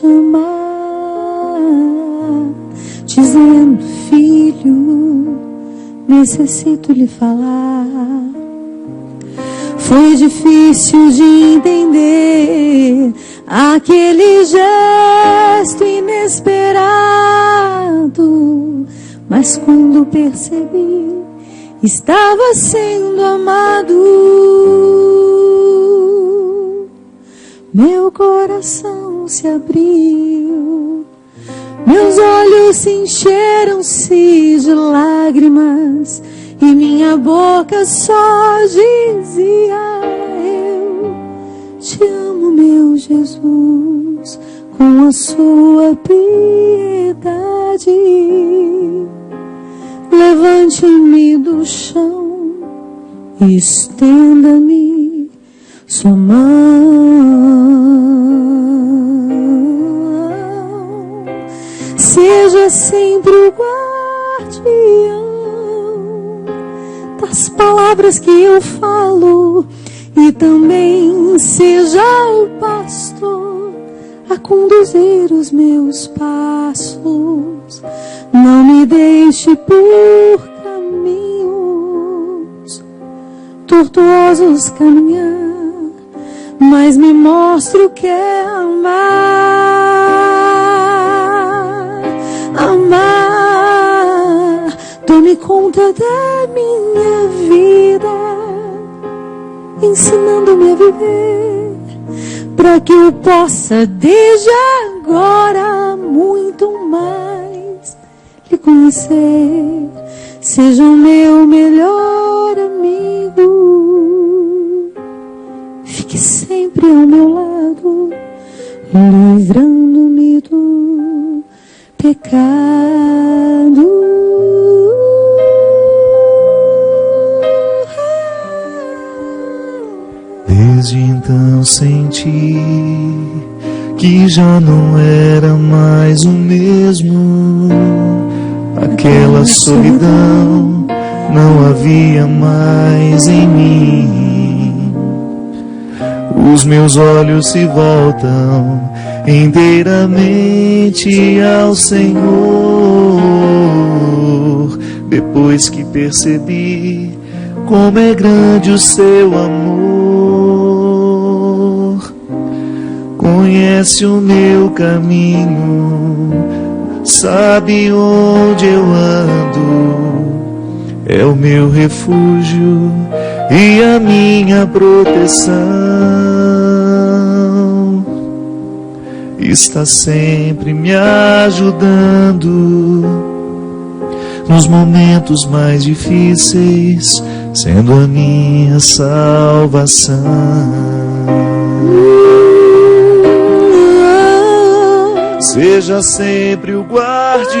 chamar, dizendo: filho, necessito lhe falar. Foi difícil de entender aquele gesto inesperado, mas quando percebi, estava sendo amado. Meu coração se abriu, meus olhos se encheram-se de lágrimas, e minha boca só dizia: eu te amo, meu Jesus, com a sua piedade. Levante-me do chão e estenda-me sua mão. Seja sempre o guardião das palavras que eu falo, e também seja o pastor a conduzir os meus passos. Não me deixe por caminhos tortuosos caminhar, mas me mostre o que é amar. Amar. Tome conta da minha vida, ensinando-me a viver, para que eu possa desde agora muito mais lhe conhecer. Seja o meu melhor amigo, fique sempre ao meu lado, livrando-me do pecado. Desde então senti que já não era mais o mesmo. Aquela solidão não havia mais em mim. Os meus olhos se voltam inteiramente ao Senhor, depois que percebi como é grande o seu amor. Conhece o meu caminho, sabe onde eu ando, é o meu refúgio e a minha proteção. Está sempre me ajudando nos momentos mais difíceis, sendo a minha salvação. Seja sempre o guardião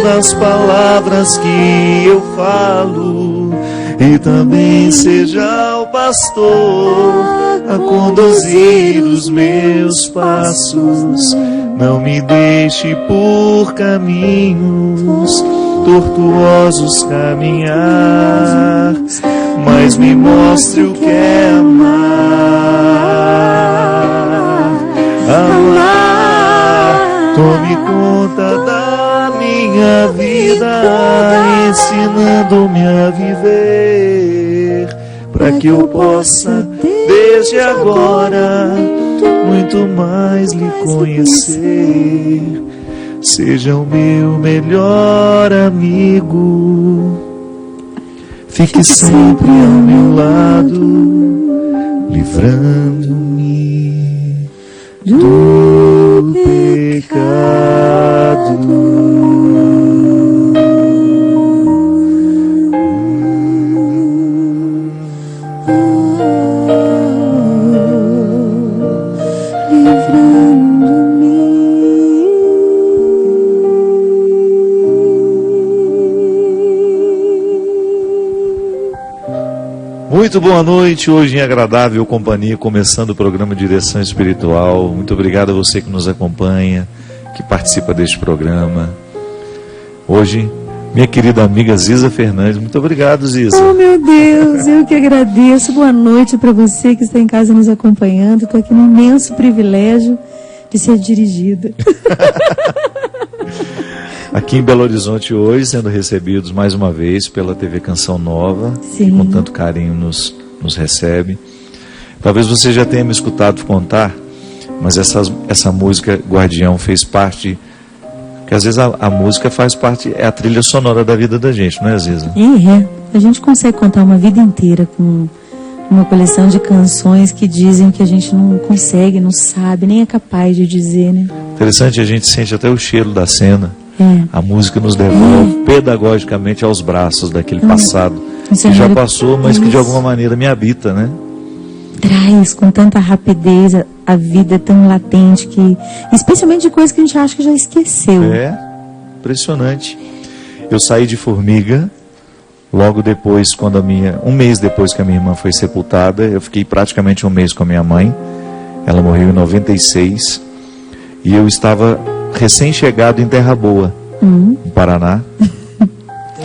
das palavras que eu falo, e também seja o pastor a conduzir os meus passos. Não me deixe por caminhos tortuosos caminhar, mas me mostre o que é amar. Amar. Tome conta da minha vida, ensinando-me a viver, para que eu possa desde agora muito mais lhe conhecer. Seja o meu melhor amigo, fique sempre ao meu lado, livrando-me do pecado. Muito boa noite, hoje em agradável companhia, começando o programa Direção Espiritual. Muito obrigado a você que nos acompanha, que participa deste programa. Hoje, minha querida amiga Ziza Fernandes. Muito obrigado, Ziza. Oh, meu Deus, eu que agradeço. Boa noite para você que está em casa nos acompanhando. Estou aqui num imenso privilégio de ser dirigida. Aqui em Belo Horizonte hoje, sendo recebidos mais uma vez pela TV Canção Nova, Sim. que com tanto carinho nos recebe. Talvez você já tenha me escutado contar, mas essa música Guardião fez parte, porque às vezes a música faz parte, é a trilha sonora da vida da gente, não é, Ziza? A gente consegue contar uma vida inteira com uma coleção de canções que dizem que a gente não consegue, não sabe, nem é capaz de dizer, né? Interessante, a gente sente até o cheiro da cena. A música nos devolve pedagogicamente aos braços daquele passado que já passou, mas que de alguma maneira me habita, né? Traz com tanta rapidez a vida tão latente, que especialmente de coisas que a gente acha que já esqueceu. É, impressionante. Eu saí de Formiga logo depois, um mês depois que a minha irmã foi sepultada. Eu fiquei praticamente um mês com a minha mãe. Ela morreu em 96 e eu estava recém-chegado em Terra Boa, no Paraná.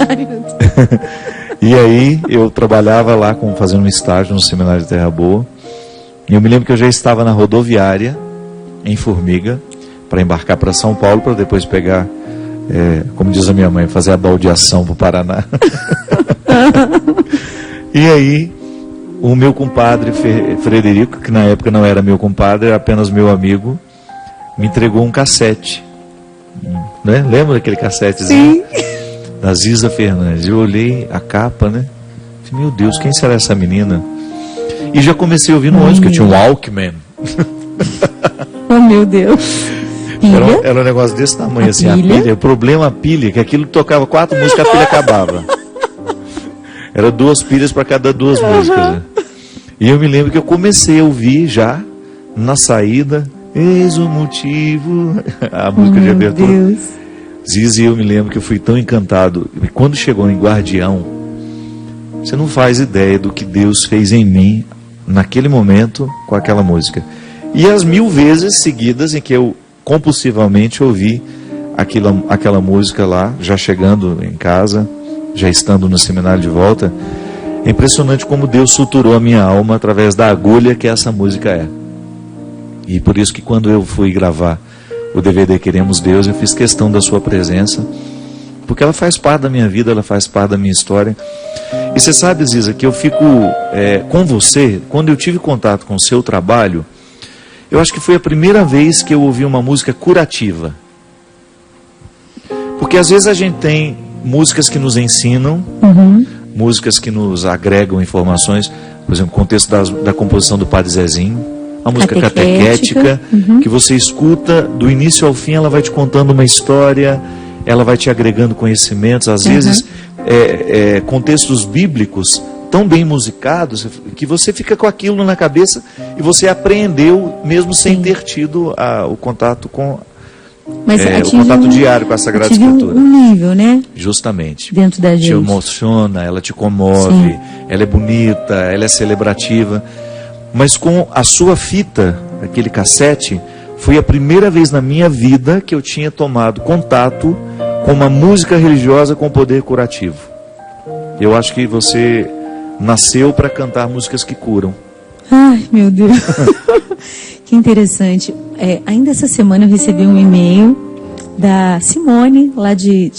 Ai, meu Deus. E aí eu trabalhava lá fazendo um estágio no seminário de Terra Boa. E eu me lembro que eu já estava na rodoviária em Formiga para embarcar para São Paulo, para depois pegar, como diz a minha mãe, fazer a baldeação para o Paraná. E aí o meu compadre Frederico, que na época não era meu compadre, era apenas meu amigo, me entregou um cassete, né? Lembra daquele cassetezinho? Sim. Da Ziza Fernandes. Eu olhei a capa, né? Meu Deus, quem será essa menina? E já comecei a ouvir no ônibus, que eu tinha um Walkman. Oh, meu Deus. Era um negócio desse tamanho, assim, a pilha. O problema, a pilha, que aquilo tocava 4 músicas, a pilha acabava. Era 2 pilhas para cada 2 músicas. Né? E eu me lembro que eu comecei a ouvir já, na saída, eis o motivo, a música de abertura. Deus. Zizi, eu me lembro que eu fui tão encantado. E quando chegou em Guardião, você não faz ideia do que Deus fez em mim naquele momento com aquela música. E as 1000 vezes seguidas em que eu compulsivamente ouvi aquela música lá, já chegando em casa, já estando no seminário de volta. É impressionante como Deus suturou a minha alma através da agulha que essa música é. E por isso que quando eu fui gravar o DVD Queremos Deus, eu fiz questão da sua presença, porque ela faz parte da minha vida, ela faz parte da minha história. E você sabe, Ziza, que eu fico com você, quando eu tive contato com o seu trabalho, eu acho que foi a primeira vez que eu ouvi uma música curativa. Porque às vezes a gente tem músicas que nos ensinam, músicas que nos agregam informações, por exemplo, o contexto da composição do Padre Zezinho, a música catequética, que você escuta do início ao fim, ela vai te contando uma história, ela vai te agregando conhecimentos, às vezes contextos bíblicos tão bem musicados, que você fica com aquilo na cabeça e você apreendeu mesmo sem ter tido o contato com o contato diário com a Sagrada Escritura. Um nível, né? Justamente. Dentro da gente. Te emociona, ela te comove, ela é bonita, ela é celebrativa. Mas com a sua fita, aquele cassete, foi a primeira vez na minha vida que eu tinha tomado contato com uma música religiosa com poder curativo. Eu acho que você nasceu para cantar músicas que curam. Ai, meu Deus. Que interessante. Ainda essa semana eu recebi um e-mail da Simone, lá de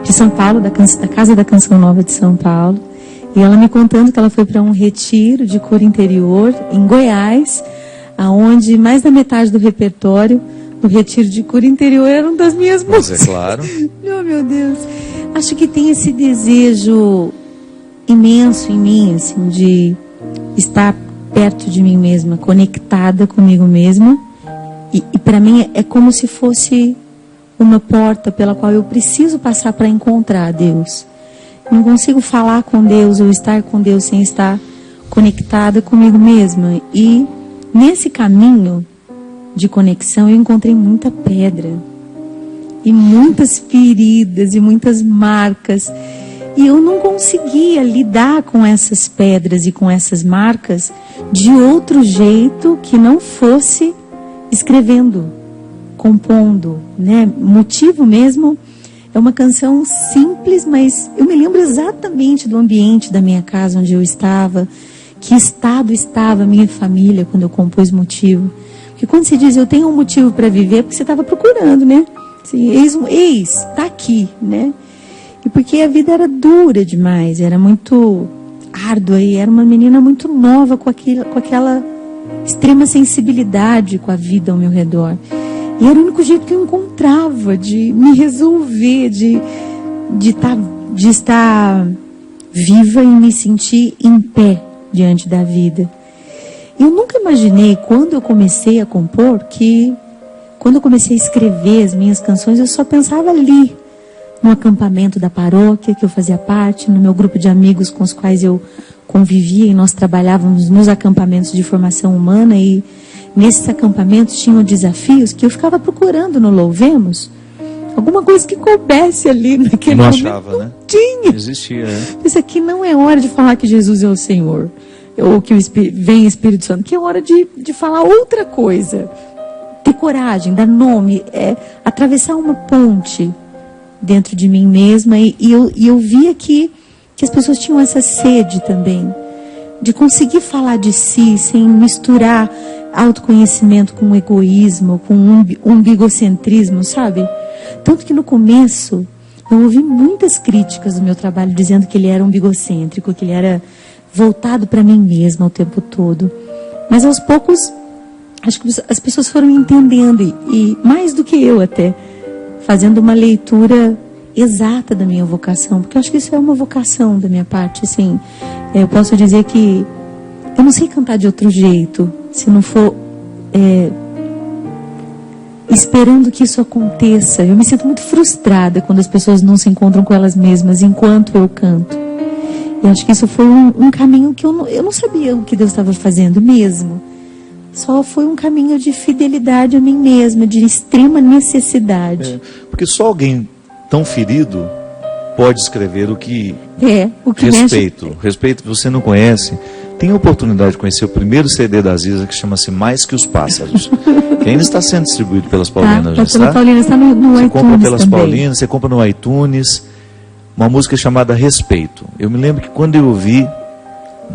São Paulo, da Casa da Canção Nova de São Paulo. E ela me contando que ela foi para um retiro de cura interior em Goiás, aonde mais da metade do repertório do retiro de cura interior eram das minhas músicas. Mas é claro. Oh, meu Deus. Acho que tem esse desejo imenso em mim, assim, de estar perto de mim mesma, conectada comigo mesma. E para mim é como se fosse uma porta pela qual eu preciso passar para encontrar Deus. Não consigo falar com Deus ou estar com Deus sem estar conectada comigo mesma. E nesse caminho de conexão eu encontrei muita pedra e muitas feridas e muitas marcas. E eu não conseguia lidar com essas pedras e com essas marcas de outro jeito que não fosse escrevendo, compondo, né? Motivo mesmo é uma canção simples, mas eu me lembro exatamente do ambiente da minha casa onde eu estava, que estado estava a minha família quando eu compus Motivo. Porque quando você diz eu tenho um motivo para viver, é porque você estava procurando, né? Assim, tá aqui, né? E porque a vida era dura demais, era muito árdua, e era uma menina muito nova com aquela extrema sensibilidade com a vida ao meu redor. E era o único jeito que eu encontrava de me resolver, de estar viva e me sentir em pé diante da vida. Eu nunca imaginei, quando eu comecei a compor, que quando eu comecei a escrever as minhas canções, eu só pensava ali, no acampamento da paróquia que eu fazia parte, no meu grupo de amigos com os quais eu convivia, e nós trabalhávamos nos acampamentos de formação humana, e nesses acampamentos tinham desafios que eu ficava procurando no Louvemos alguma coisa que coubesse ali naquele não momento. Achava, né? Tinha. Não existia, né? Isso aqui não é hora de falar que Jesus é o Senhor, ou que vem o Espírito Santo, que é hora de falar outra coisa. Ter coragem, dar nome, atravessar uma ponte dentro de mim mesma, e eu via que as pessoas tinham essa sede também, de conseguir falar de si, sem misturar autoconhecimento com egoísmo, com umbigocentrismo, sabe? Tanto que no começo, eu ouvi muitas críticas do meu trabalho, dizendo que ele era umbigocêntrico, que ele era voltado para mim mesma o tempo todo. Mas aos poucos, acho que as pessoas foram entendendo, e mais do que eu até, fazendo uma leitura exata da minha vocação, porque eu acho que isso é uma vocação da minha parte, assim. Eu posso dizer que eu não sei cantar de outro jeito, se não for esperando que isso aconteça. Eu me sinto muito frustrada quando as pessoas não se encontram com elas mesmas enquanto eu canto. E acho que isso foi um caminho que eu não sabia o que Deus estava fazendo mesmo. Só foi um caminho de fidelidade a mim mesma, de extrema necessidade. Porque só alguém tão ferido pode escrever o que respeito. Mexe... Respeito você não conhece. Tem a oportunidade de conhecer o primeiro CD da Aziza, que chama-se Mais Que os Pássaros, que ainda está sendo distribuído pelas Paulinas. Paulinas está no você iTunes compra pelas também. Paulinas, você compra no iTunes, uma música chamada Respeito. Eu me lembro que quando eu ouvi,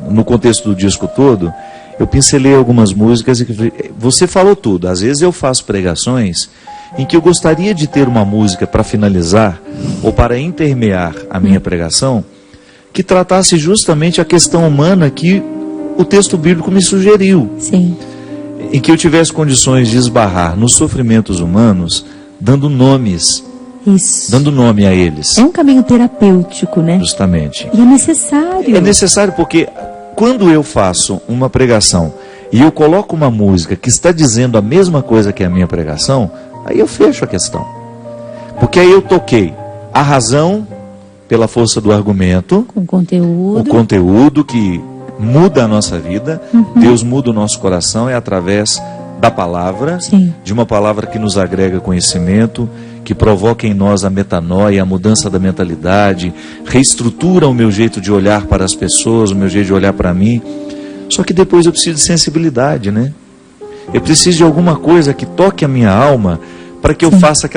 no contexto do disco todo, eu pincelei algumas músicas e você falou tudo. Às vezes eu faço pregações em que eu gostaria de ter uma música para finalizar ou para intermear a minha pregação, que tratasse justamente a questão humana que o texto bíblico me sugeriu. Sim. Em que eu tivesse condições de esbarrar nos sofrimentos humanos, dando nomes. Isso. Dando nome a eles. É um caminho terapêutico, né? Justamente. E é necessário. É necessário porque quando eu faço uma pregação e eu coloco uma música que está dizendo a mesma coisa que a minha pregação, aí eu fecho a questão. Porque aí eu toquei a razão pela força do argumento, com conteúdo. O conteúdo que muda a nossa vida. Deus muda o nosso coração, é através da palavra. Sim. De uma palavra que nos agrega conhecimento, que provoca em nós a metanoia, a mudança da mentalidade, reestrutura o meu jeito de olhar para as pessoas, o meu jeito de olhar para mim. Só que depois eu preciso de sensibilidade, né? Eu preciso de alguma coisa que toque a minha alma, para que eu faça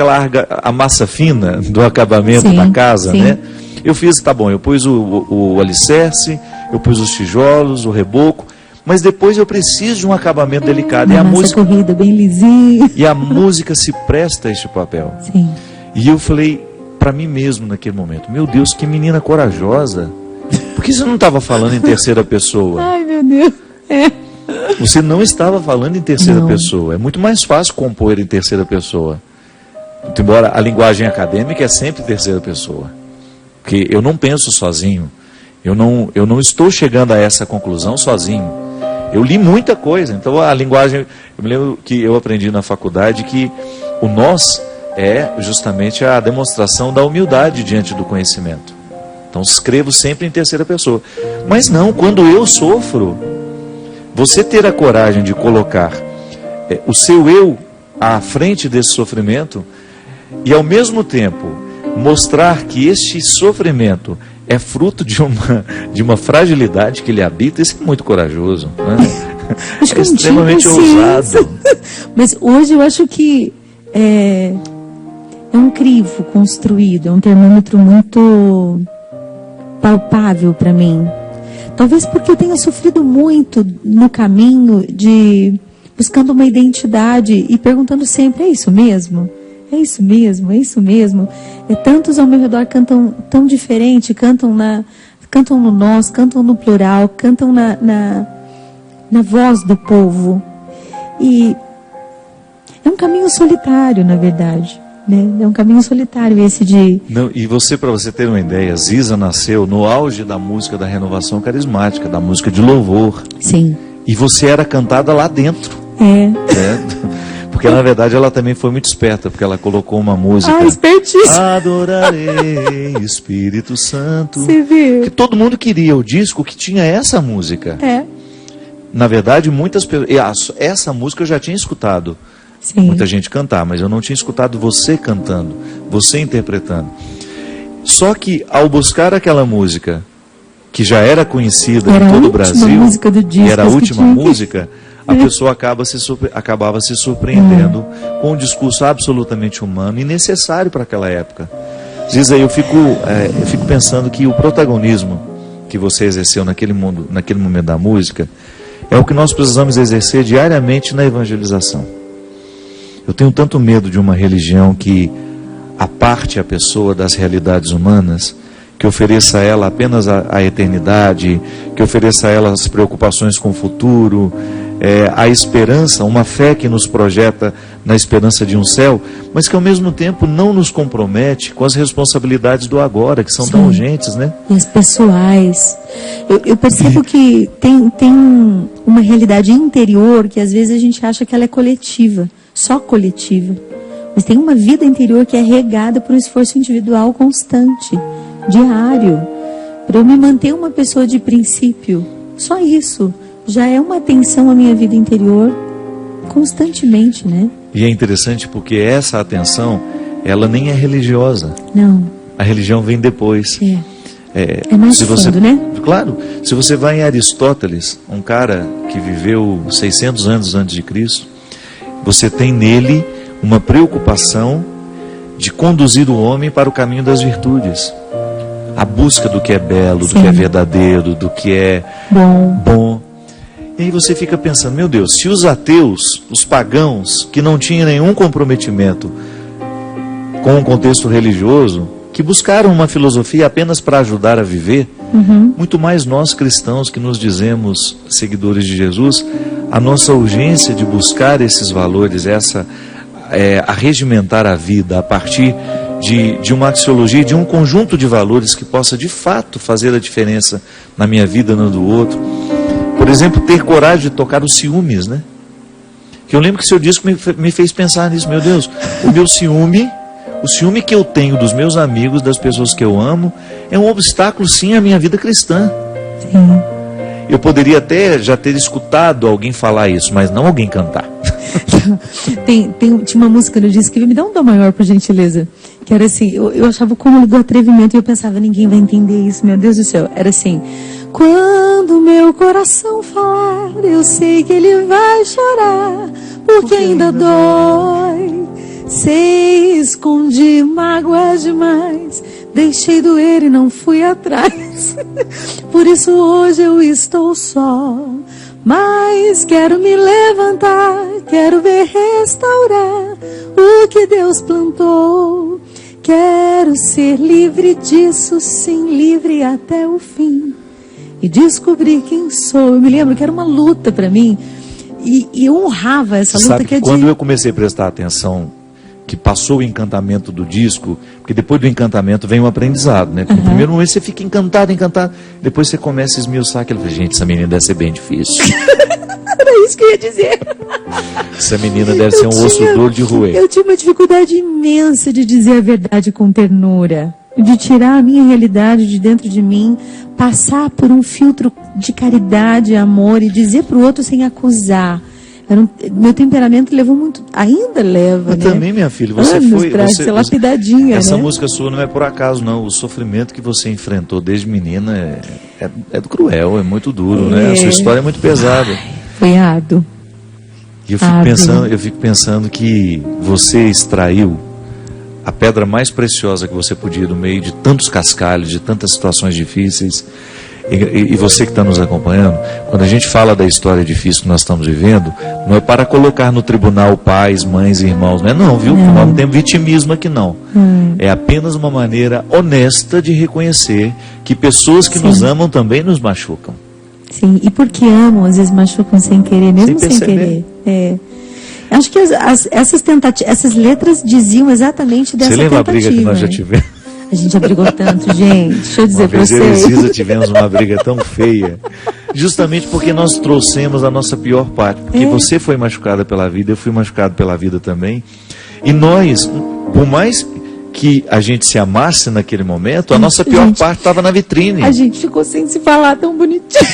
a massa fina do acabamento da casa, né? Eu fiz, tá bom, eu pus o alicerce, eu pus os tijolos, o reboco, mas depois eu preciso de um acabamento delicado. E a música corrida bem lisinha. E a música se presta a este papel. Sim. E eu falei para mim mesmo naquele momento, meu Deus, que menina corajosa. Por que você não estava falando em terceira pessoa? Ai, meu Deus. Você não estava falando em terceira pessoa. É muito mais fácil compor em terceira pessoa. Embora a linguagem acadêmica é sempre terceira pessoa. Porque eu não penso sozinho. Eu não estou chegando a essa conclusão sozinho. Eu li muita coisa. Então a linguagem... Eu me lembro que eu aprendi na faculdade que o nós é justamente a demonstração da humildade diante do conhecimento. Então escrevo sempre em terceira pessoa. Mas não, quando eu sofro... Você ter a coragem de colocar o seu eu à frente desse sofrimento e ao mesmo tempo mostrar que este sofrimento é fruto de uma fragilidade que ele habita, isso é muito corajoso, né? Acho que é extremamente ousado. Mas hoje eu acho que é um crivo construído, é um termômetro muito palpável para mim. Talvez porque eu tenha sofrido muito no caminho de buscando uma identidade e perguntando sempre: é isso mesmo? É isso mesmo? É isso mesmo? Tantos ao meu redor cantam tão diferente, cantam no nós, cantam no plural, cantam na voz do povo. E é um caminho solitário, na verdade, né? É um caminho solitário esse de... Não, e você, para você ter uma ideia, Ziza nasceu no auge da música da renovação carismática, da música de louvor. Sim. E você era cantada lá dentro. Porque na verdade ela também foi muito esperta, porque ela colocou uma música... espertíssima! Adorarei, Espírito Santo. Você viu? Que todo mundo queria o disco que tinha essa música. Na verdade, muitas pessoas... Essa música eu já tinha escutado. Sim. Muita gente cantar, mas eu não tinha escutado você cantando, você interpretando. Só que ao buscar aquela música, que já era conhecida em todo o Brasil, e era a última música, a pessoa acabava se surpreendendo com um discurso absolutamente humano e necessário para aquela época. Diz aí, eu fico pensando que o protagonismo que você exerceu naquele momento da música é o que nós precisamos exercer diariamente na evangelização. Eu tenho tanto medo de uma religião que aparte a pessoa das realidades humanas, que ofereça a ela apenas a eternidade, que ofereça a ela as preocupações com o futuro, a esperança, uma fé que nos projeta na esperança de um céu, mas que ao mesmo tempo não nos compromete com as responsabilidades do agora, que são tão urgentes, né? E as pessoais. Eu percebo que tem uma realidade interior que às vezes a gente acha que ela é coletiva, só coletiva. Mas tem uma vida interior que é regada por um esforço individual constante, diário, para eu me manter uma pessoa de princípio. Só isso já é uma atenção à minha vida interior constantemente, né? E é interessante porque essa atenção, ela nem é religiosa. Não. A religião vem depois. É mais fundo, né? Claro, se você vai em Aristóteles, um cara que viveu 600 anos antes de Cristo, você tem nele uma preocupação de conduzir o homem para o caminho das virtudes. A busca do que é belo, do que é verdadeiro, do que é bom. E aí você fica pensando, meu Deus, se os ateus, os pagãos, que não tinham nenhum comprometimento com o contexto religioso, que buscaram uma filosofia apenas para ajudar a viver, muito mais nós cristãos que nos dizemos seguidores de Jesus, a nossa urgência de buscar esses valores, arregimentar a vida a partir de uma axiologia, de um conjunto de valores que possa de fato fazer a diferença na minha vida e na do outro. Por exemplo, ter coragem de tocar os ciúmes, né? Que eu lembro que seu disco me fez pensar nisso. Meu Deus, o ciúme que eu tenho dos meus amigos, das pessoas que eu amo, é um obstáculo sim à minha vida cristã. Sim. Eu poderia até já ter escutado alguém falar isso, mas não alguém cantar. Tinha uma música no disco que me dá um dó maior, por gentileza. Que era assim, eu achava o cúmulo do atrevimento e eu pensava, ninguém vai entender isso, meu Deus do céu. Era assim: quando meu coração falar, eu sei que ele vai chorar, porque ainda dói. Sei, escondi mágoas demais, deixei doer e não fui atrás. Por isso hoje eu estou só, mas quero me levantar, quero ver restaurar o que Deus plantou. Quero ser livre disso, sim, livre até o fim, e descobrir quem sou. Eu me lembro que era uma luta para mim, e eu honrava essa luta. Sabe que quando eu comecei a prestar atenção, que passou o encantamento do disco, porque depois do encantamento vem o aprendizado, né? No primeiro momento você fica encantado, depois você começa a esmiuçar aquilo. Gente, essa menina deve ser bem difícil. Era isso que eu ia dizer. Essa menina deve ser um osso duro de roer. Eu tinha uma dificuldade imensa de dizer a verdade com ternura, de tirar a minha realidade de dentro de mim, passar por um filtro de caridade, amor e dizer para o outro sem acusar. Meu temperamento levou muito, ainda leva, mas né? Também, minha filha, você ser lapidadinha, essa né? música sua não é por acaso, não. O sofrimento que você enfrentou desde menina é cruel, é muito duro, né? A sua história é muito pesada. Foi árduo. E eu fico pensando que você extraiu a pedra mais preciosa que você podia do meio de tantos cascalhos, de tantas situações difíceis. E você que está nos acompanhando, quando a gente fala da história difícil que nós estamos vivendo, não é para colocar no tribunal pais, mães e irmãos, não, viu? Não. Nós não temos vitimismo aqui não. É apenas uma maneira honesta de reconhecer que pessoas que nos amam também nos machucam. Sim, e porque amam, às vezes machucam sem querer, mesmo sem querer. Acho que essas letras diziam exatamente dessa tentativa. Você lembra a briga que nós já tivemos? A gente já brigou tanto, gente. Deixa eu dizer para vocês. Eu e Cisa tivemos uma briga tão feia, justamente porque nós trouxemos a nossa pior parte. Porque você foi machucada pela vida, eu fui machucado pela vida também. E nós, por mais que a gente se amasse naquele momento, a nossa pior parte estava na vitrine. A gente ficou sem se falar, tão bonitinho.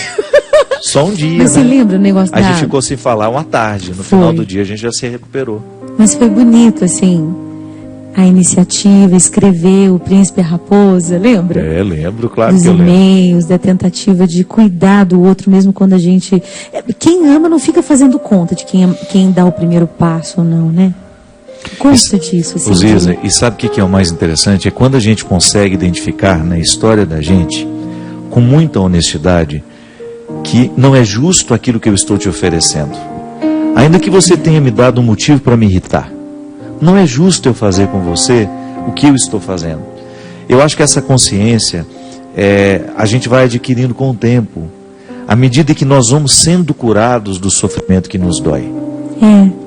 Só um dia, Mas você lembra o negócio A gente ficou sem falar uma tarde. No final do dia a gente já se recuperou. Mas foi bonito, assim, a iniciativa, escrever O Príncipe e a Raposa, lembra? Lembro, claro Dos que eu lembro. Dos e-mails, da tentativa de cuidar do outro, mesmo quando a gente... Quem ama não fica fazendo conta de quem dá o primeiro passo ou não, né? Gosto disso. Assim, Zisa, e sabe o que é o mais interessante? É quando a gente consegue identificar na história da gente, com muita honestidade, que não é justo aquilo que eu estou te oferecendo. Ainda que você tenha me dado um motivo para me irritar, não é justo eu fazer com você o que eu estou fazendo. Eu acho que essa consciência a gente vai adquirindo com o tempo, à medida que nós vamos sendo curados do sofrimento que nos dói.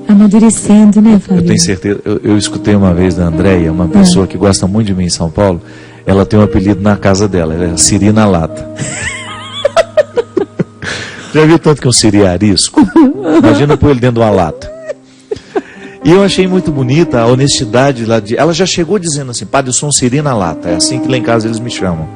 Amadurecendo, né, Fábio? Eu tenho certeza, eu escutei uma vez da Andréia, uma pessoa que gosta muito de mim em São Paulo, ela tem um apelido na casa dela, ela é Siri na lata. Já viu tanto que um siri é arisco? Imagina pôr ele dentro de uma lata. E eu achei muito bonita a honestidade lá de... Ela já chegou dizendo assim, padre, eu sou um siri na lata. É assim que lá em casa eles me chamam.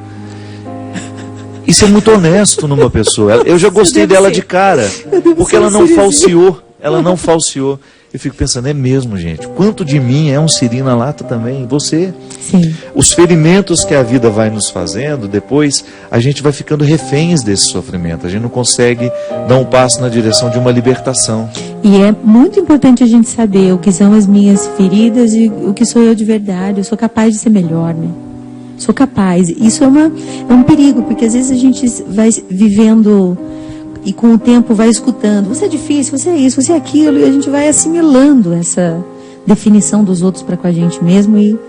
Isso é muito honesto numa pessoa. Eu já gostei dela de cara, porque ela não falseou. Ela não falseou. Eu fico pensando, é mesmo, gente. Quanto de mim é um siri na lata também? Você. Sim. Os ferimentos que a vida vai nos fazendo, depois a gente vai ficando reféns desse sofrimento. A gente não consegue dar um passo na direção de uma libertação. E é muito importante a gente saber o que são as minhas feridas e o que sou eu de verdade. Eu sou capaz de ser melhor, né? Sou capaz. Isso é um perigo, porque às vezes a gente vai vivendo... E com o tempo vai escutando, você é difícil, você é isso, você é aquilo, e a gente vai assimilando essa definição dos outros para com a gente mesmo, e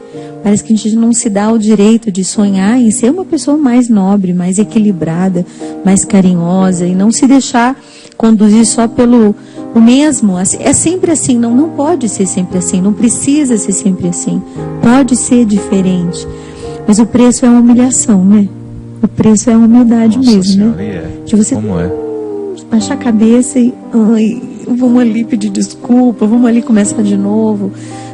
parece que a gente não se dá o direito de sonhar em ser uma pessoa mais nobre, mais equilibrada, mais carinhosa, e não se deixar conduzir só pelo o mesmo. É sempre assim, não pode ser sempre assim, não precisa ser sempre assim, pode ser diferente, mas o preço é a humilhação, né? O preço é a humildade mesmo, né? De você... Como é? Baixar a cabeça e vamos ali pedir desculpa, vamos ali começar de novo,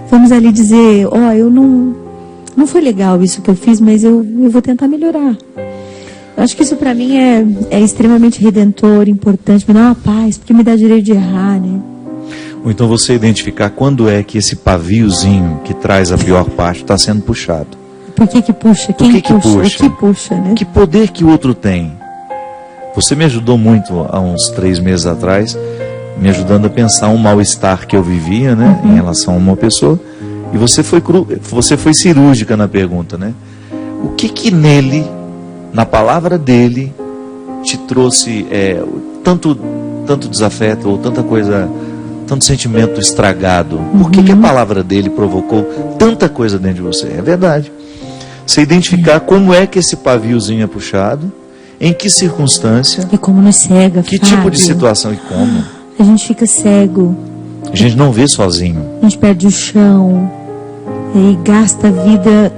vamos ali dizer, eu não foi legal isso que eu fiz, mas eu vou tentar melhorar. Eu acho que isso para mim é extremamente redentor, importante, me dá uma paz, porque me dá direito de errar, né? Ou então você identificar quando é que esse paviozinho que traz a pior parte está sendo puxado. Por que puxa? Quem puxa? O que puxa, né? Que poder que o outro tem? Você me ajudou muito há uns 3 meses atrás, me ajudando a pensar um mal-estar que eu vivia, né, em relação a uma pessoa. E você foi cirúrgica na pergunta, né? O que nele, na palavra dele, te trouxe tanto desafeto ou tanta coisa, tanto sentimento estragado? Por que a palavra dele provocou tanta coisa dentro de você? É verdade. Você identificar como é que esse paviozinho é puxado, em que circunstância, e como nos cega, que Fábio, tipo de situação e como. A gente fica cego. A gente não vê sozinho. A gente perde o chão e gasta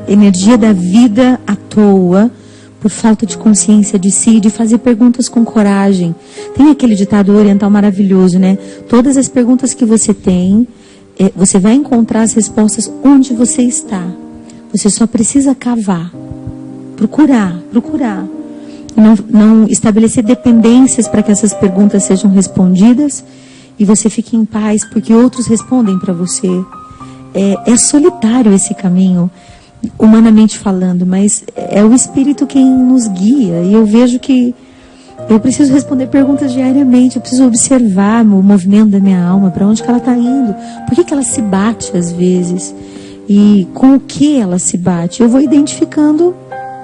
energia da vida à toa por falta de consciência de si, de fazer perguntas com coragem. Tem aquele ditado oriental maravilhoso, né? Todas as perguntas que você tem, você vai encontrar as respostas onde você está. Você só precisa cavar, procurar. Não estabelecer dependências para que essas perguntas sejam respondidas e você fique em paz porque outros respondem para você. É solitário esse caminho, humanamente falando, mas é o Espírito quem nos guia. E eu vejo que eu preciso responder perguntas diariamente, eu preciso observar o movimento da minha alma, para onde que ela está indo, por que ela se bate às vezes e com o que ela se bate. Eu vou identificando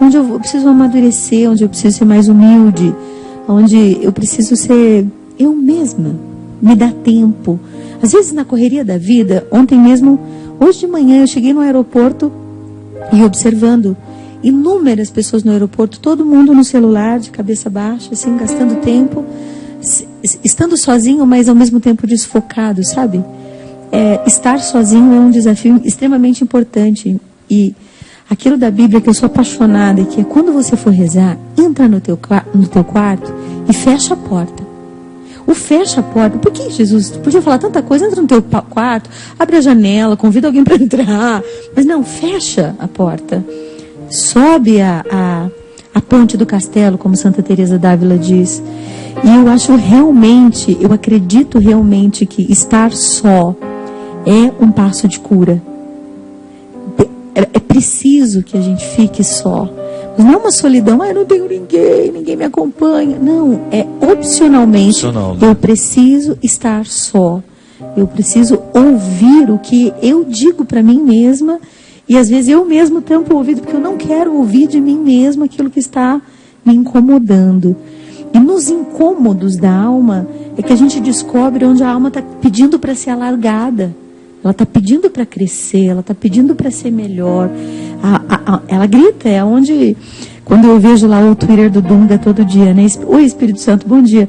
onde eu preciso amadurecer, onde eu preciso ser mais humilde, onde eu preciso ser eu mesma, me dá tempo. Às vezes na correria da vida, ontem mesmo, hoje de manhã eu cheguei no aeroporto e observando inúmeras pessoas no aeroporto, todo mundo no celular, de cabeça baixa, assim, gastando tempo, estando sozinho, mas ao mesmo tempo desfocado, sabe? Estar sozinho é um desafio extremamente importante. E aquilo da Bíblia que eu sou apaixonada, que é quando você for rezar, entra no teu quarto e fecha a porta. O fecha a porta. Por que, Jesus? Tu podia falar tanta coisa, entra no teu quarto, abre a janela, convida alguém para entrar. Mas não, fecha a porta. Sobe a ponte do castelo, como Santa Teresa d'Ávila diz. E eu acredito realmente que estar só é um passo de cura. É preciso que a gente fique só. Mas não é uma solidão, não tenho ninguém me acompanha. Não, é opcionalmente. Eu preciso estar só. Eu preciso ouvir o que eu digo para mim mesma. E às vezes eu mesmo tampo o ouvido, porque eu não quero ouvir de mim mesma aquilo que está me incomodando. E nos incômodos da alma é que a gente descobre onde a alma está pedindo para ser alargada. Ela está pedindo para crescer, ela está pedindo para ser melhor. Ela grita, é onde... Quando eu vejo lá o Twitter do Dunga todo dia, né? Oi, Espírito Santo, bom dia.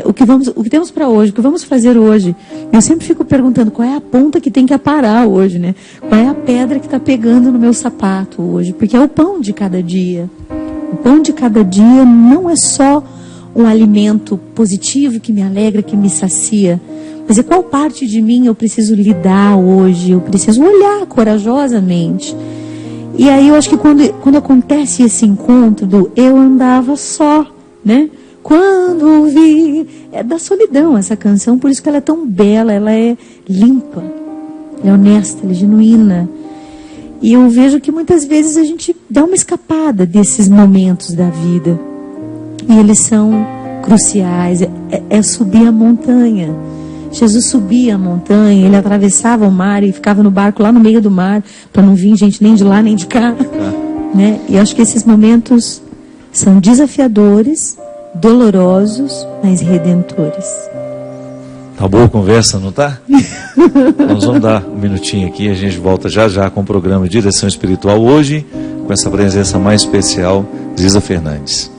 O que temos para hoje? O que vamos fazer hoje? Eu sempre fico perguntando qual é a ponta que tem que aparar hoje, né? Qual é a pedra que está pegando no meu sapato hoje? Porque é o pão de cada dia. O pão de cada dia não é só um alimento positivo que me alegra, que me sacia. Mas é qual parte de mim eu preciso lidar hoje? Eu preciso olhar corajosamente. E aí eu acho que quando acontece esse encontro do eu andava só, né? Quando ouvi, é da solidão essa canção, por isso que ela é tão bela, ela é limpa, ela é honesta, ela é genuína. E eu vejo que muitas vezes a gente dá uma escapada desses momentos da vida. E eles são cruciais, é subir a montanha. Jesus subia a montanha, ele atravessava o mar e ficava no barco lá no meio do mar, para não vir gente nem de lá nem de cá. Né? E acho que esses momentos são desafiadores, dolorosos, mas redentores. Tá boa a conversa, não tá? Nós vamos dar um minutinho aqui, a gente volta já com o programa Direção Espiritual, hoje com essa presença mais especial, Ziza Fernandes.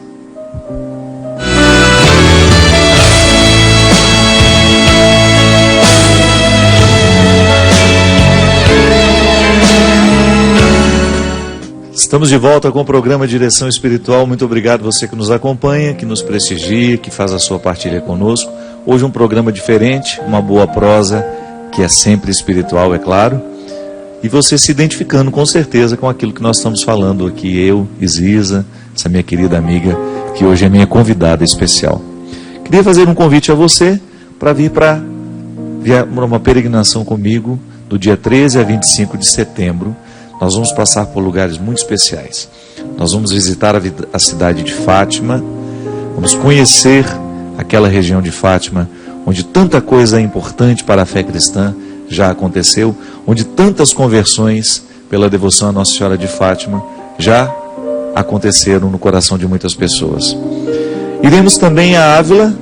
Estamos de volta com o programa Direção Espiritual. Muito obrigado você que nos acompanha, que nos prestigia, que faz a sua partilha conosco. Hoje um programa diferente, uma boa prosa, que é sempre espiritual, é claro. E você se identificando com certeza com aquilo que nós estamos falando aqui, eu e Ziza, essa minha querida amiga, que hoje é minha convidada especial. Queria fazer um convite a você para vir para uma peregrinação comigo do dia 13 a 25 de setembro. Nós vamos passar por lugares muito especiais. Nós vamos visitar a cidade de Fátima, vamos conhecer aquela região de Fátima, onde tanta coisa importante para a fé cristã já aconteceu, onde tantas conversões pela devoção à Nossa Senhora de Fátima já aconteceram no coração de muitas pessoas. Iremos também a Ávila,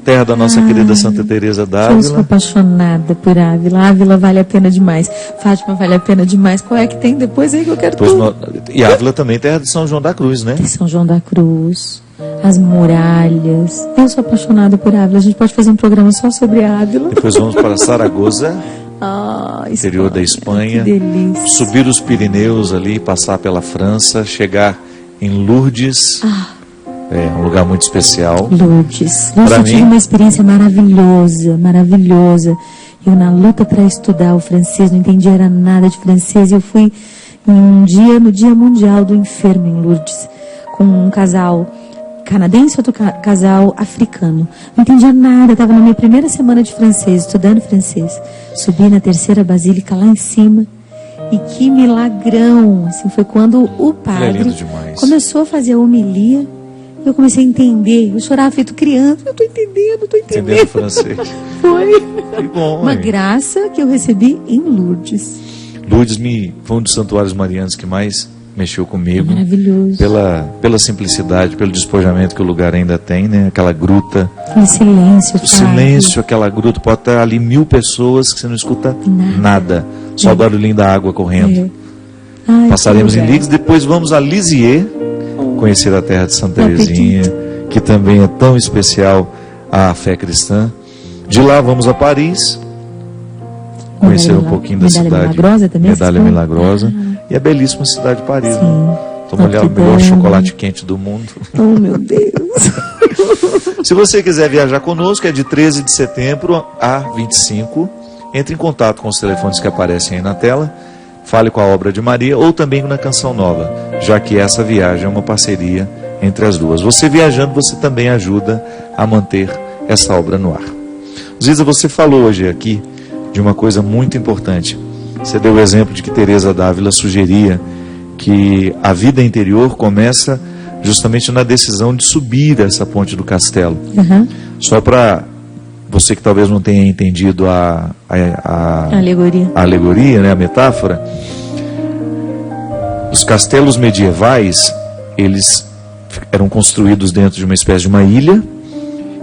terra da nossa querida Santa Teresa d'Ávila. Eu sou apaixonada por Ávila. Ávila vale a pena demais. Fátima vale a pena demais. Qual é que tem depois aí que eu quero tudo? E Ávila também, terra de São João da Cruz, né? Tem São João da Cruz, as muralhas. Eu sou apaixonada por Ávila. A gente pode fazer um programa só sobre Ávila. Depois vamos para Saragoça, interior da Espanha. Que delícia. Subir os Pirineus ali, passar pela França, chegar em Lourdes. É um lugar muito especial. Lourdes. Eu tive uma experiência maravilhosa, maravilhosa. Eu na luta para estudar o francês, não entendia era nada de francês. Eu fui no Dia Mundial do Enfermo em Lourdes, com um casal canadense e outro casal africano. Não entendia nada, estava na minha primeira semana de francês, estudando francês. Subi na terceira basílica lá em cima. E que milagrão! Assim, foi quando o padre começou a fazer a homilia. Eu comecei a entender, eu chorava feito criança, eu estou entendendo. Entendendo francês. Foi que bom, uma graça que eu recebi em Lourdes. Lourdes foi um dos santuários marianos que mais mexeu comigo. Maravilhoso. Pela simplicidade, pelo despojamento que o lugar ainda tem, né? Aquela gruta. Aquele silêncio. O silêncio, aquela gruta, pode estar ali 1000 pessoas que você não escuta nada. Só o barulhinho da água correndo. Ai, passaremos em Lix, depois vamos a Lisieux, conhecer a terra de Santa Teresinha, que também é tão especial à fé cristã. De lá vamos a Paris, conhecer um pouquinho da cidade. Milagrosa também. Medalha Milagrosa. E a belíssima cidade de Paris. Sim. Né? Tomar o melhor chocolate quente do mundo. Oh, meu Deus. Se você quiser viajar conosco, é de 13 de setembro a 25. Entre em contato com os telefones que aparecem aí na tela. Fale com a Obra de Maria ou também na Canção Nova, já que essa viagem é uma parceria entre as duas. Você viajando, você também ajuda a manter essa obra no ar. Ziza, você falou hoje aqui de uma coisa muito importante. Você deu o exemplo de que Teresa d'Ávila sugeria que a vida interior começa justamente na decisão de subir essa ponte do castelo. Só para você que talvez não tenha entendido a alegoria, né, a metáfora, os castelos medievais, eles eram construídos dentro de uma espécie de uma ilha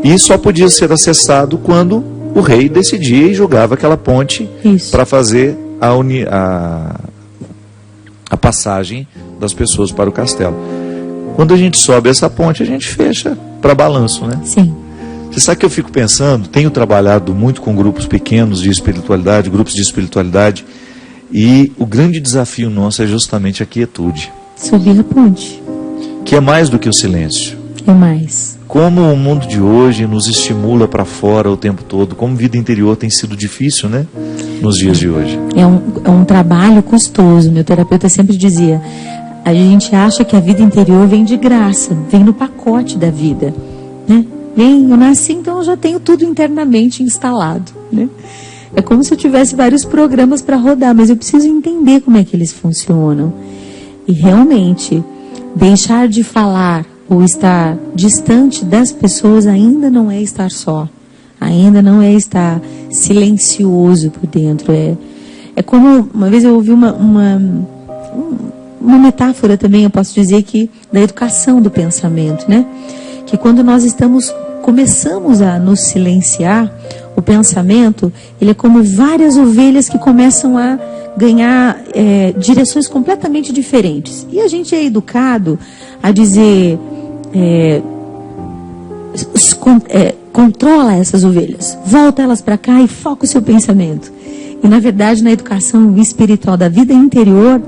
e só podia ser acessado quando o rei decidia e jogava aquela ponte para fazer a passagem das pessoas para o castelo. Quando a gente sobe essa ponte, a gente fecha para balanço, né? Sim. Você sabe que eu fico pensando, tenho trabalhado muito com grupos pequenos de espiritualidade, grupos de espiritualidade, e o grande desafio nosso é justamente a quietude. Subir a ponte. Que é mais do que o silêncio. É mais. Como o mundo de hoje nos estimula para fora o tempo todo, como vida interior tem sido difícil, né? Nos dias de hoje. É um trabalho custoso. Meu terapeuta sempre dizia, a gente acha que a vida interior vem de graça, vem no pacote da vida, né? Eu nasci, então eu já tenho tudo internamente instalado, né? É como se eu tivesse vários programas para rodar, mas eu preciso entender como é que eles funcionam. E realmente, deixar de falar ou estar distante das pessoas ainda não é estar só. Ainda não é estar silencioso por dentro. É como, uma vez eu ouvi uma metáfora também, eu posso dizer que, da educação do pensamento, né? Que quando nós começamos a nos silenciar, o pensamento, ele é como várias ovelhas que começam a ganhar direções completamente diferentes. E a gente é educado a dizer, controla essas ovelhas, volta elas para cá e foca o seu pensamento. E na verdade, na educação espiritual da vida interior,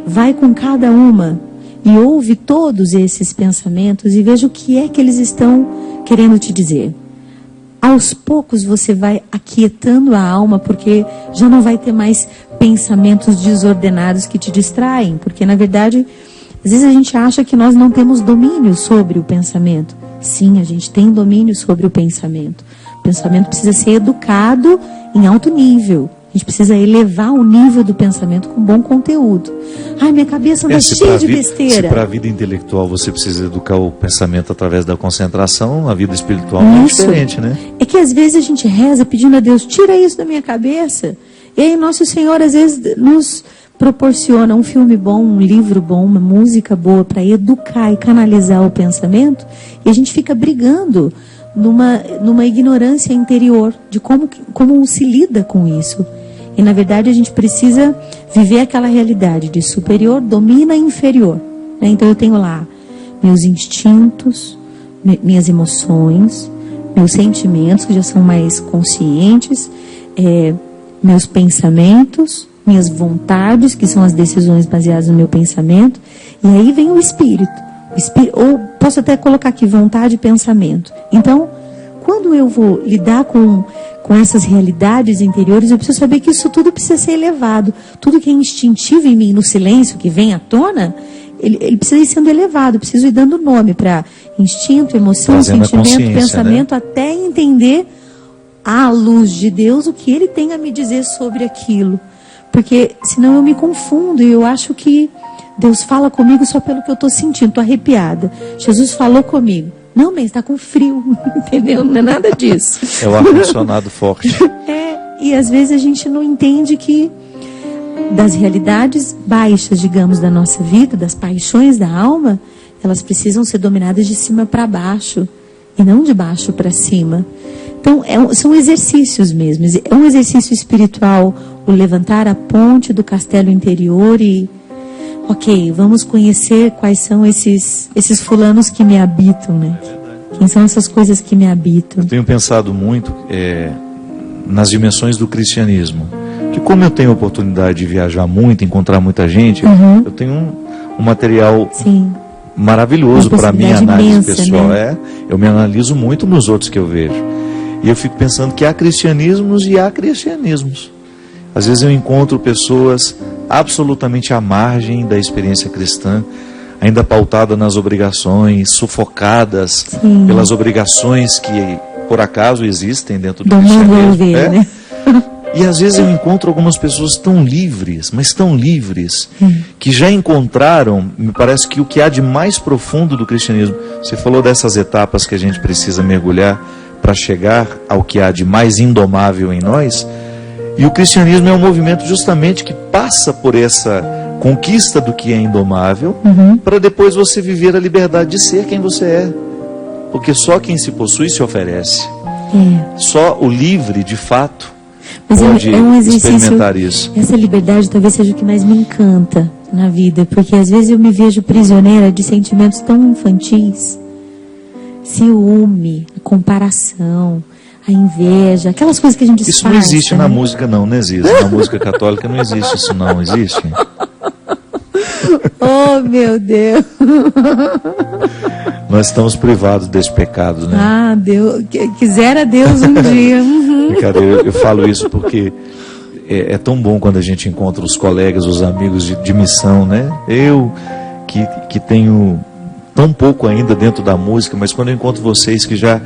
vai com cada uma e ouve todos esses pensamentos e veja o que é que eles estão querendo te dizer. Aos poucos você vai aquietando a alma, porque já não vai ter mais pensamentos desordenados que te distraem, porque na verdade, às vezes a gente acha que nós não temos domínio sobre o pensamento. Sim, a gente tem domínio sobre o pensamento. O pensamento precisa ser educado em alto nível. A gente precisa elevar o nível do pensamento com bom conteúdo. Ai, minha cabeça anda cheia de besteira. Se para a vida intelectual você precisa educar o pensamento através da concentração, a vida espiritual não é diferente, né? É que às vezes a gente reza pedindo a Deus, tira isso da minha cabeça. E aí Nosso Senhor às vezes nos proporciona um filme bom, um livro bom, uma música boa para educar e canalizar o pensamento. E a gente fica brigando numa ignorância interior de como se lida com isso. E na verdade a gente precisa viver aquela realidade de superior domina inferior, né? Então eu tenho lá meus instintos, minhas emoções, meus sentimentos que já são mais conscientes, meus pensamentos, minhas vontades, que são as decisões baseadas no meu pensamento, e aí vem o espírito. Ou posso até colocar aqui vontade e pensamento. Então, quando eu vou lidar com essas realidades interiores, eu preciso saber que isso tudo precisa ser elevado. Tudo que é instintivo em mim, no silêncio, que vem à tona, ele precisa ir sendo elevado. Eu preciso ir dando nome para instinto, emoção, trazendo sentimento, pensamento, né? Até entender, à luz de Deus, o que Ele tem a me dizer sobre aquilo. Porque senão eu me confundo e eu acho que Deus fala comigo só pelo que eu estou sentindo, estou arrepiada. Jesus falou comigo. Não, mas está com frio, entendeu? Não é nada disso. É o ar-condicionado forte. E às vezes a gente não entende que das realidades baixas, digamos, da nossa vida, das paixões da alma, elas precisam ser dominadas de cima para baixo e não de baixo para cima. Então, são exercícios mesmo. É um exercício espiritual, o levantar a ponte do castelo interior e, ok, vamos conhecer quais são esses fulanos que me habitam, né? Quem são essas coisas que me habitam? Eu tenho pensado muito nas dimensões do cristianismo. Que como eu tenho a oportunidade de viajar muito, encontrar muita gente, eu tenho um material maravilhoso para minha análise imensa, pessoal. Né? Eu me analiso muito nos outros que eu vejo. E eu fico pensando que há cristianismos e há cristianismos. Às vezes eu encontro pessoas absolutamente à margem da experiência cristã, ainda pautada nas obrigações, sufocadas pelas obrigações que por acaso existem dentro do cristianismo. Né? E às vezes eu encontro algumas pessoas tão livres, mas tão livres, que já encontraram, me parece que o que há de mais profundo do cristianismo. Você falou dessas etapas que a gente precisa mergulhar para chegar ao que há de mais indomável em nós. E o cristianismo é um movimento justamente que passa por essa conquista do que é indomável, para depois você viver a liberdade de ser quem você é. Porque só quem se possui se oferece. Só o livre, de fato, mas pode é um exercício, experimentar isso. Essa liberdade talvez seja o que mais me encanta na vida, porque às vezes eu me vejo prisioneira de sentimentos tão infantis. Ciúme, a comparação, a inveja, aquelas coisas que a gente disfarça. Isso não existe na música, não existe. Na música católica não existe isso, não existe. Oh, meu Deus! Nós estamos privados desse pecado, né? Ah, Deus, quisera Deus um dia. Brincadeira, eu falo isso porque é tão bom quando a gente encontra os colegas, os amigos de missão, né? Eu que tenho tão pouco ainda dentro da música, mas quando eu encontro vocês que já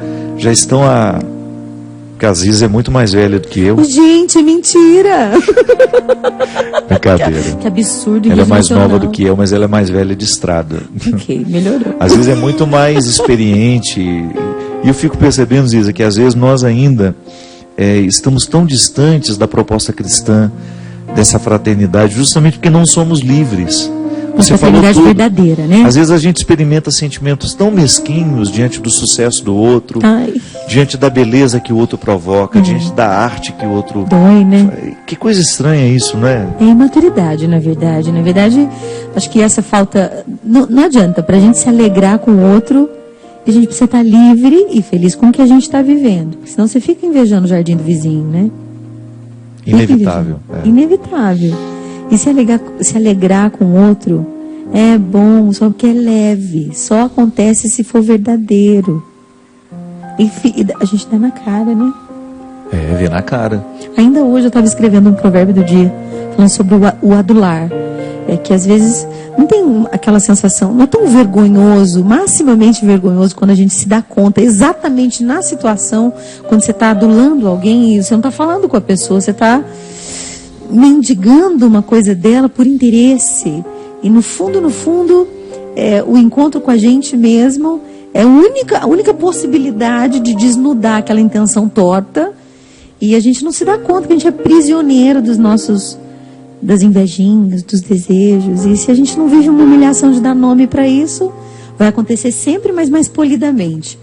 estão que a Ziza é muito mais velha do que eu. Gente, mentira! Brincadeira. Que absurdo. Ela é mais nova do que eu, mas ela é mais velha de estrada. Ok, melhorou. Às vezes é muito mais experiente. E eu fico percebendo, Ziza, que às vezes nós ainda estamos tão distantes da proposta cristã, dessa fraternidade, justamente porque não somos livres. Você falou tudo. Verdadeira, né? Às vezes a gente experimenta sentimentos tão mesquinhos diante do sucesso do outro, diante da beleza que o outro provoca, diante da arte que o outro... Dói, né? Que coisa estranha isso, não é? É imaturidade, na verdade. Na verdade, acho que essa falta... Não adianta, para a gente se alegrar com o outro, a gente precisa estar livre e feliz com o que a gente está vivendo. Senão você fica invejando o jardim do vizinho, né? Inevitável. Inevitável. E se alegrar com o outro é bom, só porque é leve. Só acontece se for verdadeiro. E a gente dá na cara, né? Vê na cara. Ainda hoje eu estava escrevendo um provérbio do dia, falando sobre o adular. Que às vezes não tem aquela sensação, não é tão vergonhoso, maximamente vergonhoso, quando a gente se dá conta, exatamente na situação, quando você está adulando alguém e você não está falando com a pessoa, você está mendigando uma coisa dela por interesse. E no fundo, o encontro com a gente mesmo é a única possibilidade de desnudar aquela intenção torta. E a gente não se dá conta que a gente é prisioneiro das invejinhas, dos desejos. E se a gente não vive uma humilhação de dar nome para isso, vai acontecer sempre, mas mais polidamente.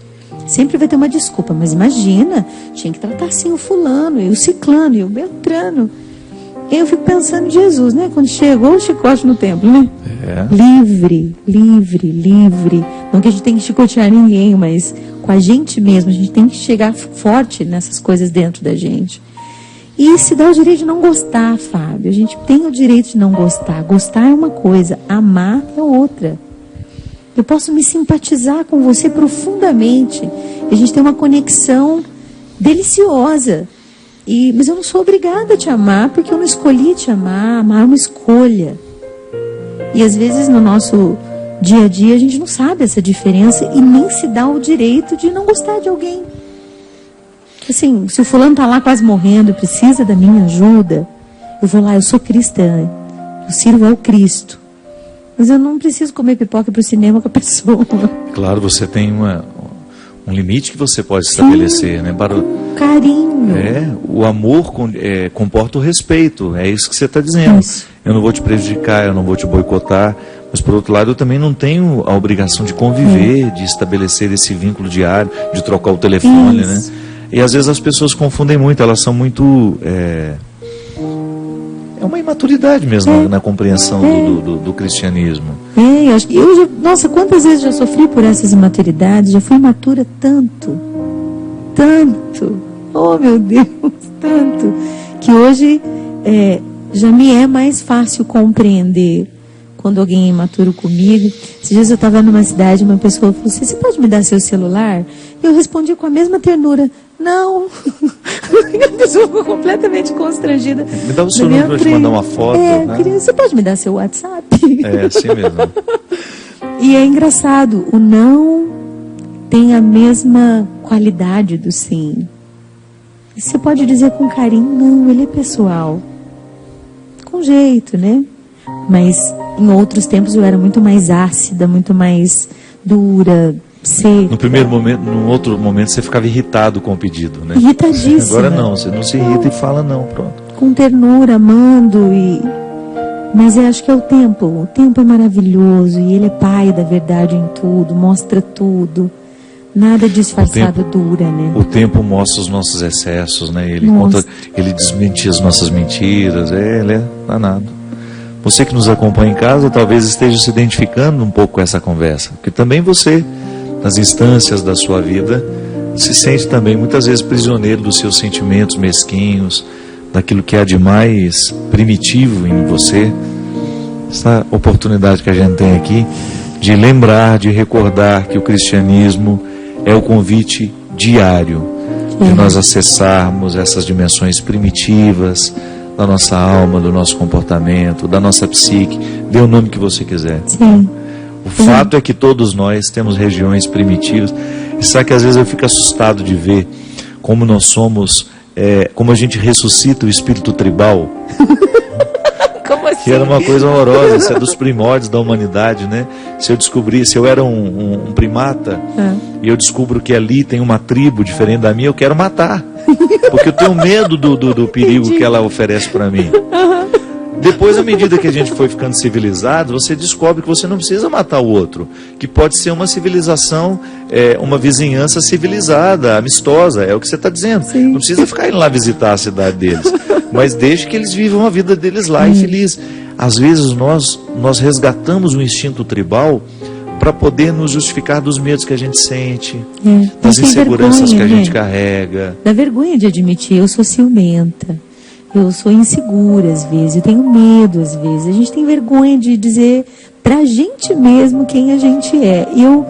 Sempre vai ter uma desculpa. Mas imagina, tinha que tratar assim o fulano, e o ciclano, e o beltrano. Eu fico pensando em Jesus, né? Quando chegou o chicote no templo, né? Livre. Não que a gente tenha que chicotear ninguém, mas com a gente mesmo. A gente tem que chegar forte nessas coisas dentro da gente. E se dá o direito de não gostar, Fábio. A gente tem o direito de não gostar. Gostar é uma coisa, amar é outra. Eu posso me simpatizar com você profundamente. A gente tem uma conexão deliciosa. Mas eu não sou obrigada a te amar, porque eu não escolhi te amar. Amar é uma escolha. E às vezes no nosso dia a dia a gente não sabe essa diferença e nem se dá o direito de não gostar de alguém. Assim, se o fulano está lá quase morrendo e precisa da minha ajuda, eu vou lá, eu sou cristã, eu sirvo ao Cristo. Mas eu não preciso comer pipoca para o cinema com a pessoa. Claro, você tem um limite que você pode estabelecer, né? Para carinho. O amor comporta o respeito, é isso que você está dizendo. Isso. Eu não vou te prejudicar, eu não vou te boicotar, mas por outro lado eu também não tenho a obrigação de conviver, de estabelecer esse vínculo diário, de trocar o telefone, né? E às vezes as pessoas confundem muito, elas são muito... É uma imaturidade mesmo na compreensão do cristianismo. Nossa, quantas vezes já sofri por essas imaturidades, já fui imatura tanto, oh meu Deus, tanto, que hoje já me é mais fácil compreender quando alguém é imaturo comigo. Esses dias eu estava numa cidade, uma pessoa falou assim: você pode me dar seu celular? Eu respondi com a mesma ternura: não. A pessoa ficou completamente constrangida. Me dá o seu número para te mandar uma foto. Né? Você pode me dar seu WhatsApp? É assim mesmo. E é engraçado, o não tem a mesma qualidade do sim. Você pode dizer com carinho: não, ele é pessoal. Com jeito, né? Mas em outros tempos eu era muito mais ácida, muito mais dura, seca. No primeiro momento, num outro momento você ficava irritado com o pedido, né? Irritadíssima. Agora não, você não se irrita e fala não, pronto. Com ternura, amando Mas eu acho que é o tempo. O tempo é maravilhoso e ele é pai da verdade em tudo, mostra tudo. Nada disfarçado dura, né? O tempo mostra os nossos excessos, né? Ele desmente as nossas mentiras, ele é danado. Você que nos acompanha em casa talvez esteja se identificando um pouco com essa conversa, porque também você, nas instâncias da sua vida, se sente também muitas vezes prisioneiro dos seus sentimentos mesquinhos, daquilo que há de mais primitivo em você. Essa oportunidade que a gente tem aqui de lembrar, de recordar que o cristianismo é o convite diário de nós acessarmos essas dimensões primitivas da nossa alma, do nosso comportamento, da nossa psique, dê o nome que você quiser. Sim. O fato é que todos nós temos regiões primitivas, e sabe que às vezes eu fico assustado de ver como nós somos, como a gente ressuscita o espírito tribal. Como assim? Que era uma coisa horrorosa, isso é dos primórdios da humanidade, né? Se eu era um primata, e eu descubro que ali tem uma tribo diferente da minha, eu quero matar. Porque eu tenho medo do perigo que ela oferece para mim. Depois, à medida que a gente foi ficando civilizado, você descobre que você não precisa matar o outro. Que pode ser uma civilização, uma vizinhança civilizada, amistosa, é o que você está dizendo. Sim. Não precisa ficar indo lá visitar a cidade deles. Mas deixe que eles vivam a vida deles lá e feliz. Às vezes nós resgatamos o instinto tribal para poder nos justificar dos medos que a gente sente, das inseguranças que a gente carrega. Dá vergonha de admitir: eu sou ciumenta, eu sou insegura às vezes, eu tenho medo às vezes. A gente tem vergonha de dizer pra gente mesmo quem a gente é. Eu,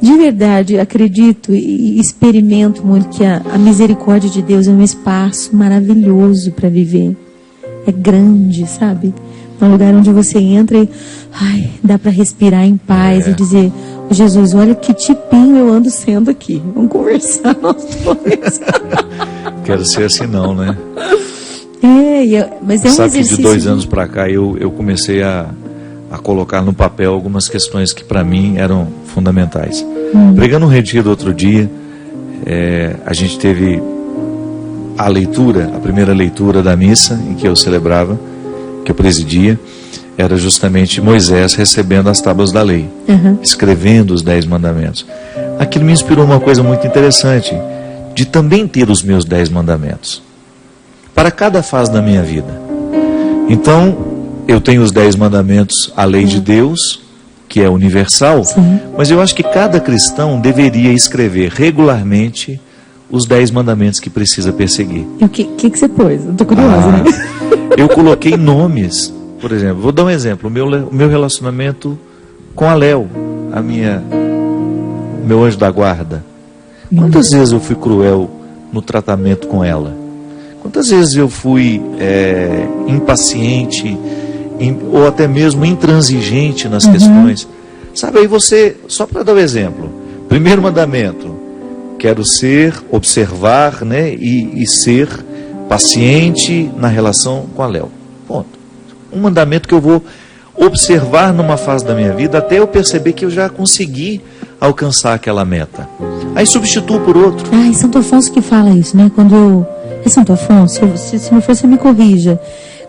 de verdade, acredito e experimento muito que a misericórdia de Deus é um espaço maravilhoso para viver. É grande, sabe? É um lugar onde você entra e dá para respirar em paz e dizer: Jesus, olha que tipinho eu ando sendo aqui. Vamos conversar nós dois. Quero ser assim não, né? Mas é um Sabe exercício. Que de 2 anos para cá eu comecei a colocar no papel algumas questões que para mim eram fundamentais. Pregando um retiro outro dia, a gente teve a primeira leitura da missa em que eu celebrava, que eu presidia, era justamente Moisés recebendo as tábuas da lei, escrevendo os 10 mandamentos. Aquilo me inspirou uma coisa muito interessante, de também ter os meus 10 mandamentos, para cada fase da minha vida. Então, eu tenho os 10 mandamentos, a lei de Deus, que é universal, mas eu acho que cada cristão deveria escrever regularmente os 10 mandamentos que precisa perseguir. E o que você pôs? Eu estou curiosa, né? Eu coloquei nomes, por exemplo, vou dar um exemplo, o meu relacionamento com a Léo, meu anjo da guarda. Quantas vezes eu fui cruel no tratamento com ela? Quantas vezes eu fui impaciente, ou até mesmo intransigente nas questões? Sabe, aí você, só para dar um exemplo, primeiro mandamento, quero observar, né, e ser paciente na relação com a Léo. Ponto. Um mandamento que eu vou observar numa fase da minha vida até eu perceber que eu já consegui alcançar aquela meta. Aí substituo por outro. Ah, Santo Afonso que fala isso, né? É Santo Afonso? Se não for, você me corrija.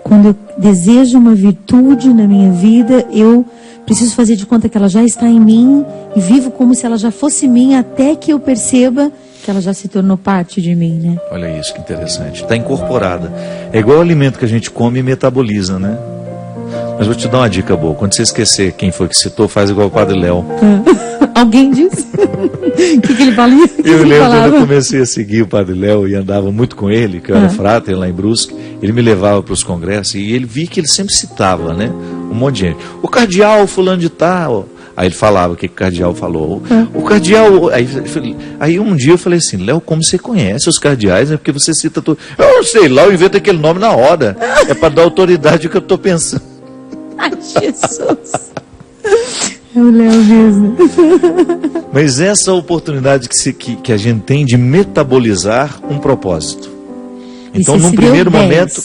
Quando eu desejo uma virtude na minha vida, eu preciso fazer de conta que ela já está em mim e vivo como se ela já fosse minha até que eu perceba que ela já se tornou parte de mim, né? Olha isso, que interessante. Está incorporada. É igual o alimento que a gente come e metaboliza, né? Mas vou te dar uma dica boa. Quando você esquecer quem foi que citou, faz igual o Padre Léo. Alguém disse? O que ele falava? Eu lembro quando eu comecei a seguir o Padre Léo e andava muito com ele, que eu era fráter lá em Brusque, ele me levava para os congressos e ele via que ele sempre citava, né? Um monte de gente. O cardeal fulano de tal. Aí ele falava o que o cardeal falou. O cardeal... Aí um dia eu falei assim, Léo, como você conhece os cardeais? É porque você cita tudo. Eu sei lá, eu invento aquele nome na hora. É para dar autoridade ao que eu estou pensando. Ai, Jesus. É o Léo mesmo. Mas essa oportunidade que a gente tem de metabolizar um propósito. Então, num primeiro momento,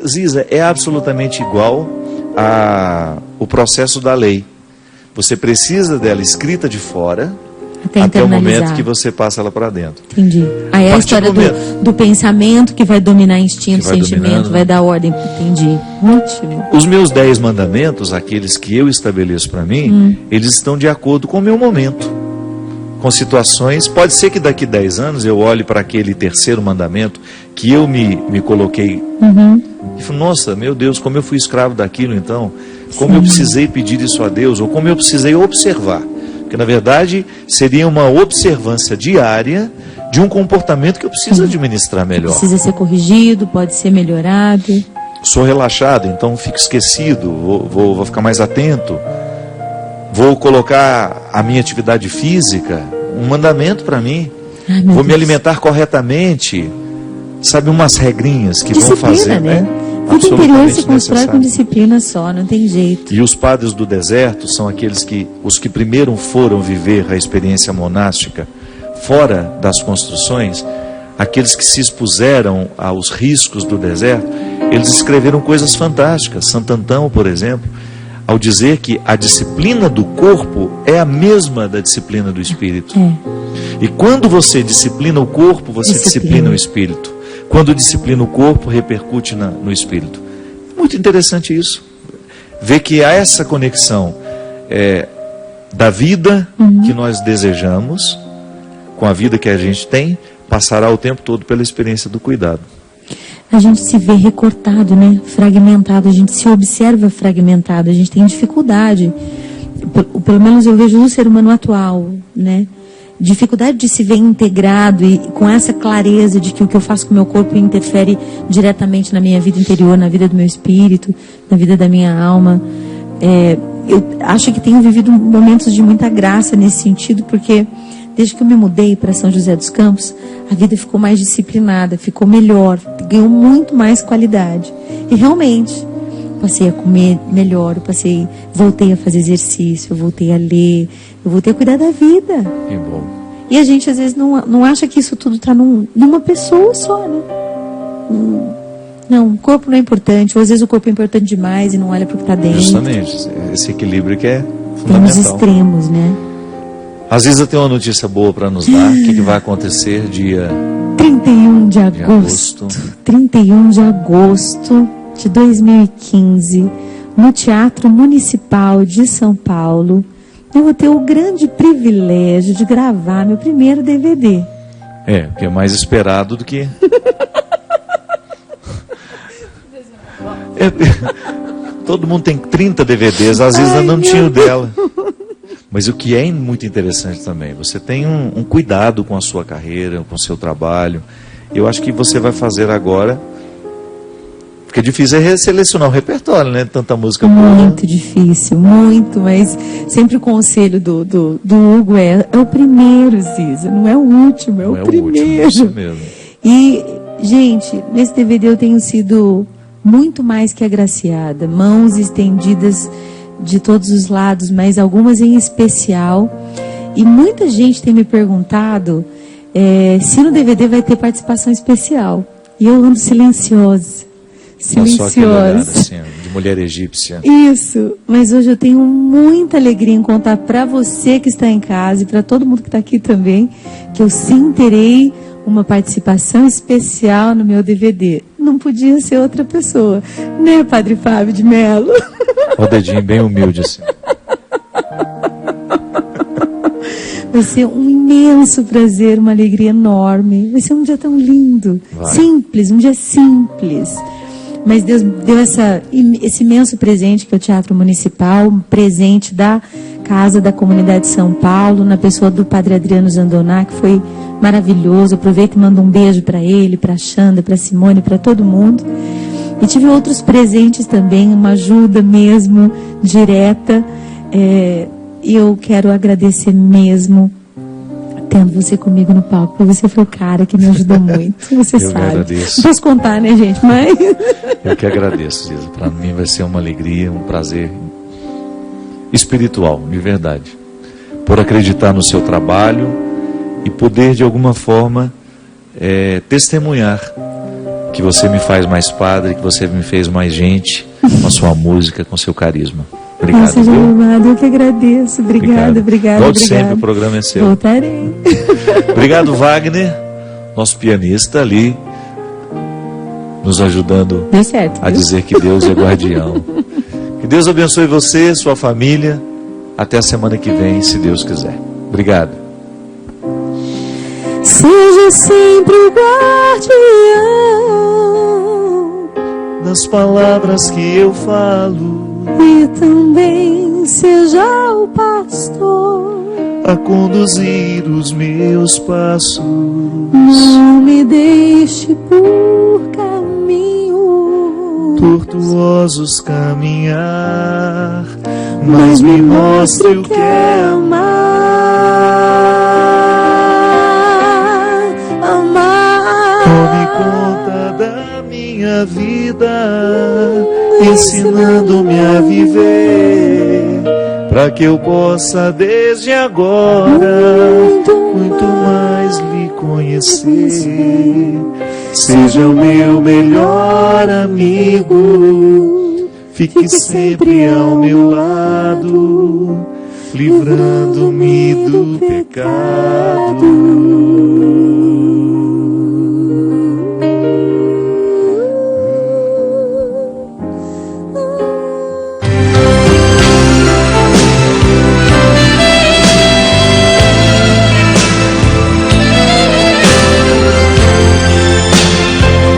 Ziza, é absolutamente igual ao processo da lei. Você precisa dela escrita de fora até o momento que você passa ela para dentro. Entendi. Aí é a história do pensamento que vai dominar instinto, sentimento, vai dar ordem. Entendi. Ótimo. Os meus 10 mandamentos, aqueles que eu estabeleço para mim, eles estão de acordo com o meu momento. Com situações, pode ser que daqui 10 anos eu olhe para aquele terceiro mandamento que eu me coloquei e falo, nossa, meu Deus, como eu fui escravo daquilo então, como eu precisei pedir isso a Deus, ou como eu precisei observar. Porque, na verdade, seria uma observância diária de um comportamento que eu preciso administrar melhor. Precisa ser corrigido, pode ser melhorado. Sou relaxado, então fico esquecido, vou ficar mais atento. Vou colocar a minha atividade física, um mandamento para mim. Ai, vou Deus. Me alimentar corretamente. Sabe, umas regrinhas que disciplina, vão fazer, né? Vida interior se constrói com disciplina só, não tem jeito. E os padres do deserto são aqueles os que primeiro foram viver a experiência monástica fora das construções, aqueles que se expuseram aos riscos do deserto. Eles escreveram coisas fantásticas. Santo Antão, por exemplo, ao dizer que a disciplina do corpo é a mesma da disciplina do espírito. E quando você disciplina o corpo, você disciplina o espírito. Quando disciplina o corpo, repercute no espírito. Muito interessante isso. Ver que há essa conexão da vida que nós desejamos com a vida que a gente tem, passará o tempo todo pela experiência do cuidado. A gente se vê recortado, né? Fragmentado, a gente se observa fragmentado, a gente tem dificuldade. Pelo menos eu vejo no ser humano atual, né? Dificuldade de se ver integrado e com essa clareza de que o que eu faço com o meu corpo interfere diretamente na minha vida interior, na vida do meu espírito, na vida da minha alma. Eu acho que tenho vivido momentos de muita graça nesse sentido, porque desde que eu me mudei para São José dos Campos, a vida ficou mais disciplinada, ficou melhor, ganhou muito mais qualidade. E realmente, passei a comer melhor, voltei a fazer exercício, eu voltei a ler, eu voltei a cuidar da vida. Que bom. E a gente às vezes não acha que isso tudo está numa pessoa só, né? Não, o corpo não é importante, ou às vezes o corpo é importante demais e não olha para o que está dentro. Justamente, esse equilíbrio que é fundamental. Tem os extremos, né? Às vezes eu tenho uma notícia boa para nos dar. O que vai acontecer dia 31 de agosto. 31 de agosto de 2015, no Teatro Municipal de São Paulo, eu vou ter o grande privilégio de gravar meu primeiro DVD. Que é mais esperado do que... Todo mundo tem 30 DVDs, às vezes eu não tinha o dela. Mas o que é muito interessante também, você tem um cuidado com a sua carreira, com o seu trabalho. Eu acho que você vai fazer agora, porque difícil é selecionar o repertório, né? Tanta música boa. Muito difícil, muito, mas sempre o conselho do Hugo é o primeiro, Ziza, não é o último, é o primeiro. Isso mesmo. E, gente, nesse DVD eu tenho sido muito mais que agraciada, mãos estendidas de todos os lados, mas algumas em especial. E muita gente tem me perguntado se no DVD vai ter participação especial. E eu ando silenciosa. Olhar, assim, de de mulher egípcia. Isso, mas hoje eu tenho muita alegria em contar para você que está em casa e para todo mundo que está aqui também, que eu sim terei uma participação especial no meu DVD. Não podia ser outra pessoa, né, Padre Fábio de Mello? O dedinho bem humilde assim. Vai ser um imenso prazer, uma alegria enorme. Vai ser um dia tão lindo. Vai. Simples, um dia simples. Mas Deus deu esse imenso presente que é o Teatro Municipal, um presente da Casa da Comunidade de São Paulo, na pessoa do Padre Adriano Zandoná, que foi maravilhoso. Aproveito e mando um beijo para ele, para a Xanda, para a Simone, para todo mundo. E tive outros presentes também, uma ajuda mesmo direta. E eu quero agradecer mesmo tendo você comigo no palco, porque você foi o cara que me ajudou muito. Você Eu sabe. agradeço. Não posso contar, né, gente? Mas Eu que agradeço, Cisa. Para mim vai ser uma alegria, um prazer espiritual, de verdade. Por acreditar no seu trabalho e poder, de alguma forma, testemunhar que você me faz mais padre, que você me fez mais gente, com a sua música, com o seu carisma. Obrigado, Nossa, viu? amado, eu que agradeço. Obrigada. Volte sempre, o programa é seu. Voltarei. Obrigado, Wagner, nosso pianista ali, nos ajudando Deu certo, a viu? dizer que Deus é guardião. Que Deus abençoe você, sua família. Até a semana que vem, se Deus quiser. Obrigado. Seja sempre o guardião Nas palavras que eu falo, e também seja o pastor. a conduzir os meus passos. Não me deixe por caminho Tortuosos caminhar, mas me mostre o que é amar. Tome conta da minha vida, ensinando-me a viver, para que eu possa desde agora muito mais lhe conhecer. Seja o meu melhor amigo, fique sempre ao meu lado, livrando-me do pecado.